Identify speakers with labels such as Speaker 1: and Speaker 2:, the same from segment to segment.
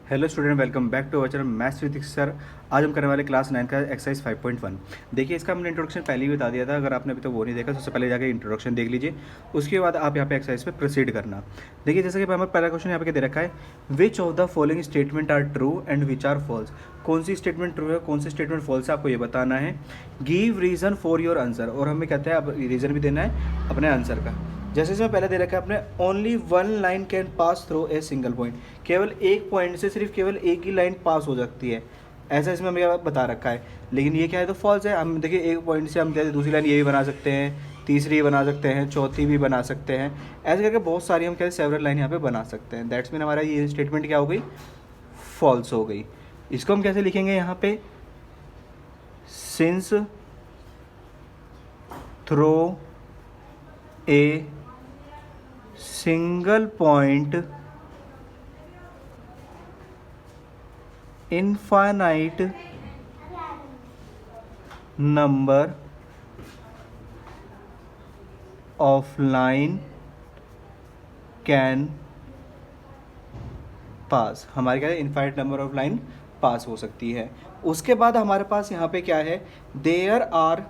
Speaker 1: Hello student, welcome back to our channel maths with sir. आज हम करने वाले क्लास 9 का एक्सरसाइज 5.1। देखिए, इसका हमने इंट्रोडक्शन पहले ही बता दिया था। अगर आपने अभी तक वो नहीं देखा, सबसे पहले जाकर इंट्रोडक्शन देख लीजिए, उसके बाद आप यहाँ पे एक्सरसाइज पे प्रोसीड करना। देखिए, जैसे कि हमारा पहला क्वेश्चन यहाँ पे दे रखा है, which of the following statement are true and which are false. कौन सी स्टेटमेंट ट्रू है, कौन सी स्टेटमेंट फॉल्स है, आपको ये बताना है। Give reason for your answer, और हमें कहते हैं अब रीज़न भी देना है अपने आंसर का। जैसे इसमें पहले दे रखा है अपने, only one line can pass through a single point. केवल एक पॉइंट से सिर्फ केवल एक ही लाइन पास हो सकती है, ऐसा इसमें हमें बता रखा है। लेकिन ये क्या है, तो फॉल्स है। हम देखिए, एक पॉइंट से हम कहते हैं दूसरी लाइन ये भी बना सकते हैं, तीसरी बना सकते हैं, चौथी भी बना कहते हैं। ऐसे करके बहुत सारी हम कहते हैं सेवरल लाइन यहाँ पे बना सकते हैं। दैट्स मीन हमारा ये स्टेटमेंट क्या हो गई, फॉल्स हो गई। इसको हम कैसे लिखेंगे यहाँ पे, since through a single point infinite number of line can pass. हमारे क्या है, infinite number of line pass हो सकती है। उसके बाद हमारे पास यहाँ पे क्या है, there are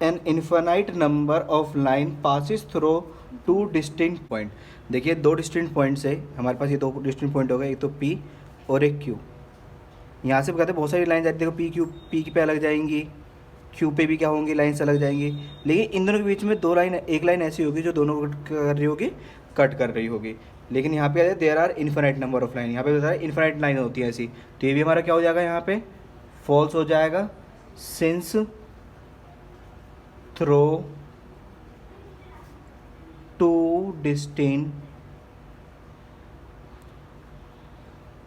Speaker 1: an infinite number of line passes through two distinct point. देखिए, दो डिस्टिंक्ट पॉइंट्स है हमारे पास, ये दो डिस्टिंक्ट पॉइंट हो गए, एक तो P और एक Q। यहाँ से कहते हैं बहुत सारी लाइन जाती है, देखो P Q, P पे अलग जाएंगी, Q पे भी क्या होंगी, लाइन्स अलग जाएंगी। लेकिन इन दोनों के बीच में दो लाइन, एक लाइन ऐसी होगी जो दोनों को कट कर रही होगी, कट कर रही होगी। लेकिन यहाँ पे there are infinite number of line, यहाँ पे बता रहा है इन्फिनाइट लाइन होती है ऐसी, तो ये भी हमारा क्या हो जाएगा, यहाँ पे फॉल्स हो जाएगा। Since through two distinct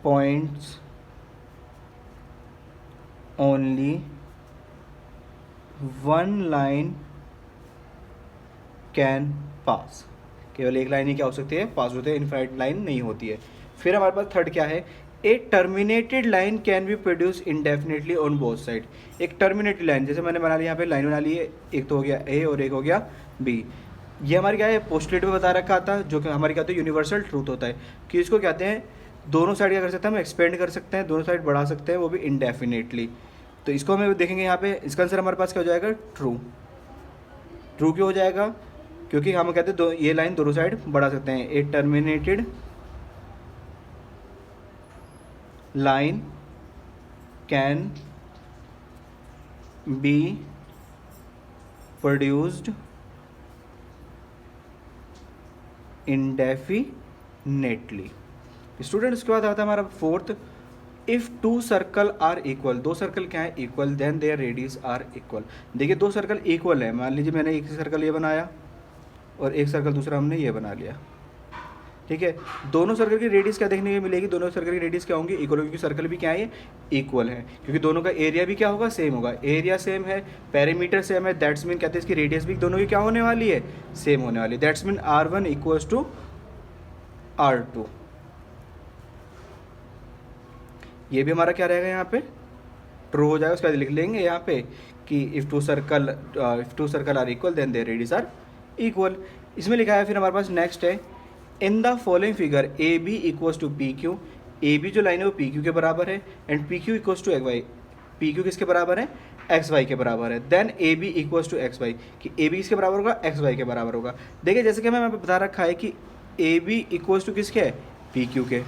Speaker 1: points only one line can pass. केवल एक लाइन ही क्या हो सकती है, पास होते हैं, इनफाइनाइट लाइन नहीं होती है। फिर हमारे पास थर्ड क्या है, a terminated line can be produce indefinitely on both side. एक टर्मिनेटेड लाइन, जैसे मैंने बना लिया यहाँ पे लाइन बना ली है, एक तो हो गया ए और एक हो गया बी। ये हमारी क्या है, पोस्टुलेट में बता रखा था, जो कि हमारी क्या होता है, यूनिवर्सल ट्रूथ होता है कि इसको कहते हैं दोनों साइड क्या कर सकते हैं, हम एक्सपेंड कर सकते हैं, दोनों साइड बढ़ा सकते हैं, वो भी इंडेफिनेटली। तो इसको हमें देखेंगे यहाँ पे, इसका आंसर हमारे पास क्या हो जाएगा, ट्रू। ट्रू क्यों हो जाएगा, क्योंकि हम कहते हैं ये लाइन दोनों साइड बढ़ा सकते हैं। A terminated line can be produced indefinitely. Student, उसके बाद आता है हमारा fourth, if two circle are equal. दो सर्कल क्या है, equal, then their radius are equal. देखिए, दो सर्कल इक्वल है, मान लीजिए मैंने एक सर्कल ये बनाया और एक सर्कल दूसरा हमने ये बना लिया, ठीक है। दोनों सर्कल की रेडियस क्या देखने को मिलेगी, दोनों सर्कल की रेडियस क्या होंगी, इक्वल, क्योंकि सर्कल भी क्या है, इक्वल है, क्योंकि दोनों का एरिया भी क्या होगा, सेम होगा। एरिया सेम है, पेरीमीटर सेम है, दैट्स मीन कहते हैं इसकी रेडियस भी दोनों की क्या होने वाली है, सेम होने वाली है। That's mean R1 equals to R2। ये भी हमारा क्या रहेगा, यहाँ पे ट्रू हो जाएगा। उसके बाद लिख लेंगे यहाँ पे कि if two circle are equal then their radius are equal. इसमें लिखा है, फिर हमारे पास नेक्स्ट है, in the following figure A B equals to P Q. A B जो लाइन है वो पी क्यू के बराबर है, and P Q equals to X Y. P Q किसके बराबर है, एक्स वाई के बराबर है। Then A B equals to X Y, कि ए बी किसके बराबर होगा, एक्स वाई के बराबर होगा। देखिए, जैसे कि हमें बता रखा है कि ए बी इक्वल्स टू किसके है, पी क्यू के,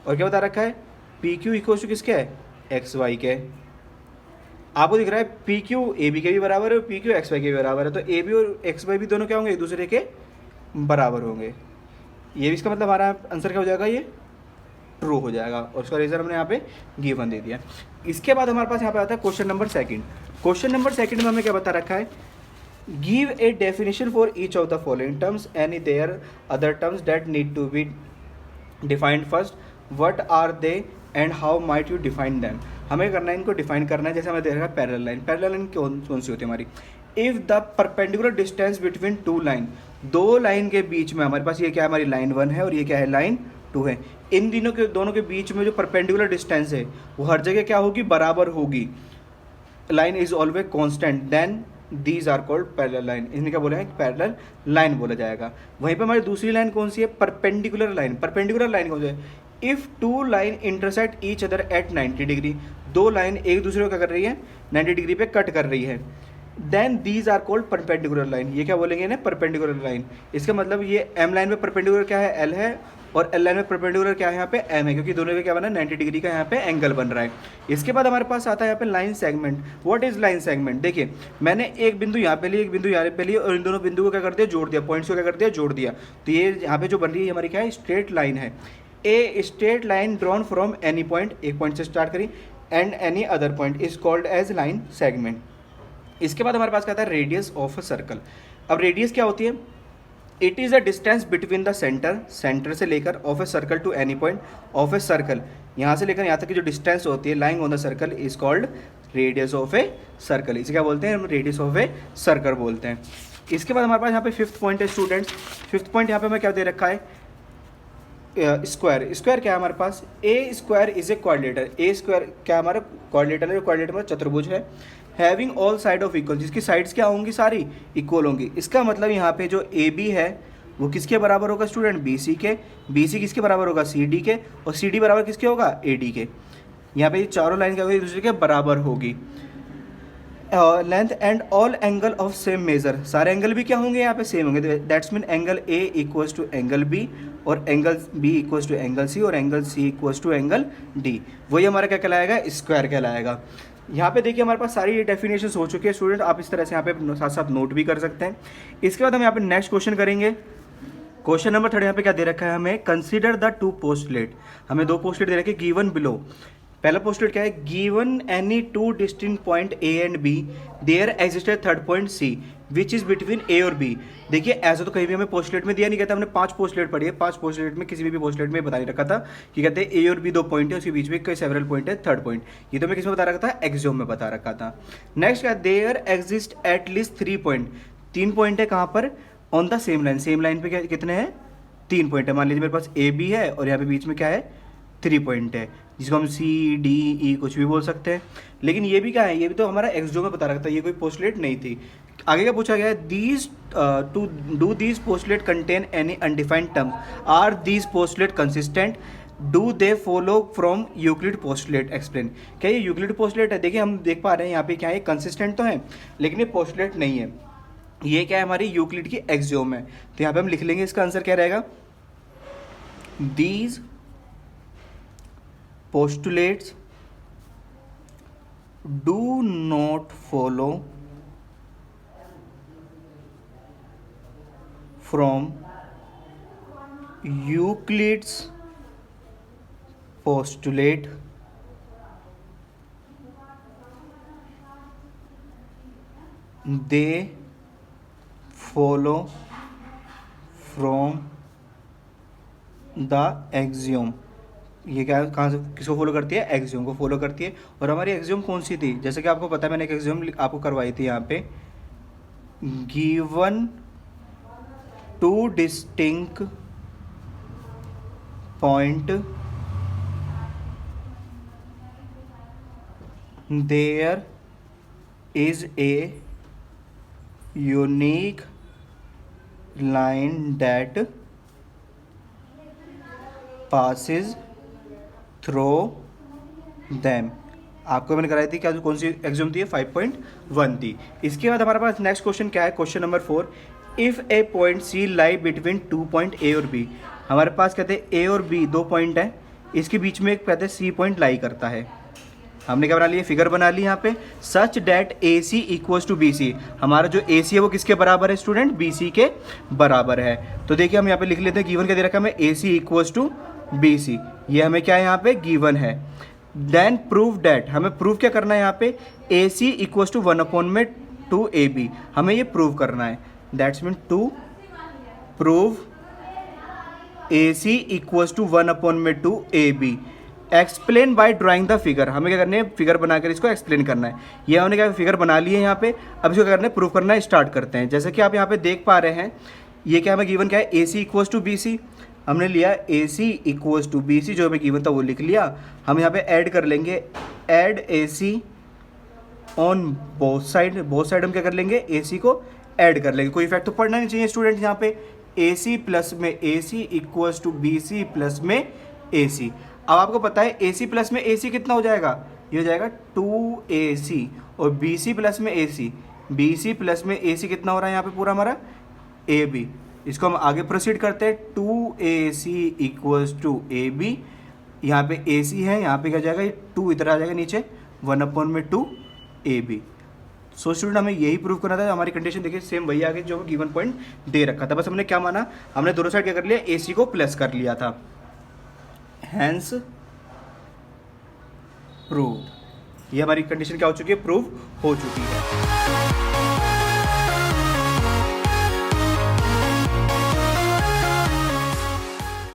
Speaker 1: और क्या बता रखा है, पी क्यू इक्वल्स टू किसके है, एक्स वाई के। आपको दिख रहा है पी क्यू ए बी के भी बराबर है और पी क्यू एक्स वाई के भी बराबर है, तो ए बी और एक्स वाई भी दोनों क्या होंगे, एक दूसरे के बराबर होंगे। ये भी इसका मतलब हमारा आंसर क्या हो जाएगा, ये ट्रू हो जाएगा, और उसका रीज़न हमने यहाँ पे गिवन दे दिया। इसके बाद हमारे पास यहाँ पे आता है question number second. Question number second में हमें क्या बता रखा है, give a definition for each of the following terms any there other terms that need to be defined first, what are they and how might you define them. हमें करना है, इनको डिफाइन करना है। जैसे हमें दे रखा है पैरेलल लाइन। पैरेलल लाइन कौन सी होती है हमारी, if the perpendicular distance between two line, दो लाइन के बीच में, हमारे पास ये क्या है, हमारी लाइन 1 है और ये क्या है, लाइन 2 है। इन दोनों के बीच में जो परपेंडिकुलर डिस्टेंस है वो हर जगह क्या होगी, बराबर होगी। Line is always constant, then these are called parallel line. इसमें क्या बोला है, पैरेलल लाइन बोला जाएगा। वहीं पर हमारी दूसरी लाइन कौन सी है, परपेंडिकुलर लाइन। परपेंडिकुलर लाइन कौन सी है, if two line intersect each other at 90 degree, दो लाइन एक दूसरे को क्या कर रही है, 90 डिग्री पे कट कर रही है, then these are called perpendicular line, ये क्या बोलेंगे ना, परपेंडिकुलर लाइन। इसका मतलब ये एम लाइन में परपेंडिकुलर क्या है, एल है, और एल लाइन में परपेंडिकुलर क्या है यहाँ पे, एम है, क्योंकि दोनों में क्या बना है, 90 डिग्री का यहाँ पे एंगल बन रहा है। इसके बाद हमारे पास आता है यहाँ पे line segment. What is line segment? देखिए मैंने एक बिंदु यहाँ पे ली, एक बिंदु यहाँ पे ली, और इन दोनों बिंदु को क्या कर दिया, जोड़ दिया, पॉइंट्स को क्या कर दिया, जोड़ दिया। तो ये यहाँ पे जो बन रही है हमारी क्या है, स्ट्रेट लाइन है। A straight line drawn from any point, एक पॉइंट से स्टार्ट करी, and any other point is called as line segment. इसके बाद हमारे पास क्या आता है, रेडियस ऑफ अ सर्कल। अब रेडियस क्या होती है, it is a distance between the centre, centre से लेकर of a circle to any point of a circle, यहाँ से लेकर यहाँ तक की जो डिस्टेंस होती है lying on the circle is called radius of a circle. इसे क्या बोलते हैं, हम रेडियस ऑफ ए सर्कल बोलते हैं। इसके बाद हमारे पास यहाँ पे फिफ्थ पॉइंट है स्टूडेंट्स। फिफ्थ पॉइंट यहाँ पे हमें क्या दे रखा है, स्क्वायर। स्क्वायर क्या है हमारे पास, a square is a quadrilateral. ए स्क्वायर क्या हमारा क्वाड्रिलेटर है, क्वाड्रिलेटर में चतुर्भुज है, having all side of equal, जिसकी साइड्स क्या होंगी, सारी इक्वल होंगी। इसका मतलब यहाँ पे जो ए बी है वो किसके बराबर होगा स्टूडेंट, बी सी के। बी सी किसके बराबर होगा, सी डी के, और सी डी बराबर किसके होगा, ए डी के। यहाँ पे ये चारों लाइन क्या होगी, एक दूसरे के बराबर होगी। Length and all angle of same measure, सारे एंगल भी क्या होंगे यहाँ पे, सेम होंगे। That's mean angle A equals to angle B, और angle B equals to angle C, और angle C equals to angle D. वही हमारा क्या कहलाएगा, स्क्वायर कहलाएगा। यहाँ पे देखिए हमारे पास सारी डेफिनेशंस हो चुकी है स्टूडेंट, आप इस तरह से यहाँ पे साथ साथ नोट भी कर सकते हैं। इसके बाद हम यहाँ पे नेक्स्ट क्वेश्चन करेंगे। क्वेश्चन नंबर 3 यहाँ पे क्या दे रखा है हमें, कंसीडर द टू पोस्टलेट। हमें दो पोस्टलेट दे रखे हैं गिवन बिलो। पहला पोस्टलेट क्या है, given any two distinct point A and B, there existed third point C which is between A और बी। देखिए ऐसा तो कहीं भी हमें पोस्टलेट में दिया नहीं, कहता हमने 5 पोस्टलेट पढ़ी है, 5 पोस्टलेट में किसी भी पोस्टलेट में बता नहीं रखा था कि कहते हैं ए और बी 2 पॉइंट है, उसके बीच में कई सेवरल पॉइंट है, थर्ड पॉइंट। ये तो मैं किस में बता रखा था, एक्सियोम में बता रखा था। नेक्स्ट क्या, there exist at least 3 point, 3 point है कहाँ पर, on the same line. Same line पे कितने हैं, 3 पॉइंट है। मान लीजिए मेरे पास ए बी है और यहाँ पे बीच में क्या है, 3 पॉइंट है, जिसको हम सी डी ई कुछ भी बोल सकते हैं। लेकिन ये भी क्या है, ये भी तो हमारा एक्सडो में बता रखा था, ये कोई पोस्टलेट नहीं थी। आगे क्या पूछा गया है, these two do these postulate contain any undefined term, are these postulate consistent, do they follow from Euclid postulate, explain. क्या ये यूक्लिड पोस्टलेट है? देखिए हम देख पा रहे हैं यहाँ पे क्या है, कंसिस्टेंट तो है लेकिन ये पोस्टलेट नहीं है, ये क्या है, हमारी यूक्लिड की एक्सियोम है। तो यहाँ पे हम लिख लेंगे, इसका आंसर क्या रहेगा, these postulates do not follow from Euclid's postulate, they follow from the axiom। ये क्या, कहाँ से किसको फॉलो करती है, एक्सियोम को फॉलो करती है। और हमारी एक्सियोम कौन सी थी, जैसे कि आपको पता है मैंने एक एक्सियोम आपको करवाई थी यहाँ पे, given two distinct point there is a unique line that passes through them. आपको मैंने कराई थी क्या, कौन सी एग्जाम थी, 5.1 थी। इसके बाद हमारे पास नेक्स्ट क्वेश्चन क्या है, question number 4, if a point C lie between 2 point A और बी। हमारे पास कहते हैं ए और बी 2 पॉइंट है, इसके बीच में एक कहते हैं सी पॉइंट लाई करता है। हमने क्या बना लिया, फिगर बना ली यहाँ पे, such that A C equals to B C. हमारा जो ए सी है वो किसके बराबर है स्टूडेंट, बी सी के बराबर है। तो देखिए हम यहाँ पे लिख लेते हैं, गिवन क्या दे रखा है हमें, A C equals to B C, ये हमें क्या है यहाँ पे गिवन है। देन प्रूव डैट, हमें प्रूव क्या करना है यहाँ पे, A C equals to 1/2 A B, हमें ये प्रूव करना है। That's mean to prove A C equals to 1/2 A B, explain by drawing the figure. हमें क्या करना है, फिगर बनाकर इसको एक्सप्लेन करना है। ये हमने क्या फिगर बना ली है यहाँ पे, अब इसको क्या करना है, प्रूव करना है, स्टार्ट करते हैं। जैसे कि आप यहाँ पे देख पा रहे हैं, ये क्या हमें गिवन क्या है, ए सी इक्वल्स टू बी सी, हमने लिया ए सी इक्वल्स टू बी सी, जो हमें गिवन था वो लिख लिया। हम यहाँ पे ऐड कर लेंगे, add A C on both side, both side हम क्या कर लेंगे, ए सी को ऐड कर लेंगे। कोई इफेक्ट तो पढ़ना नहीं चाहिए स्टूडेंट यहाँ पे, ए सी प्लस में A C equals to B C plus में AC। अब आपको पता है AC प्लस में AC कितना हो जाएगा, ये हो जाएगा 2AC, और BC प्लस में AC, BC प्लस में AC कितना हो रहा है यहाँ पे पूरा हमारा AB। इसको हम आगे प्रोसीड करते हैं, 2AC इक्वल्स टू AB, यहाँ पे AC है, यहाँ पे क्या जाएगा, ये 2 इधर आ जाएगा नीचे, 1/2 AB। सो स्टूडेंट हमें यही प्रूव करना था। हमारी कंडीशन देखिए सेम वही आगे जो गिवन पॉइंट दे रखा था, बस हमने क्या माना, हमने दोनों साइड क्या कर लिया, AC को प्लस कर लिया था। हैंस प्रूव, ये हमारी कंडीशन क्या हो चुकी है, प्रूव हो चुकी है।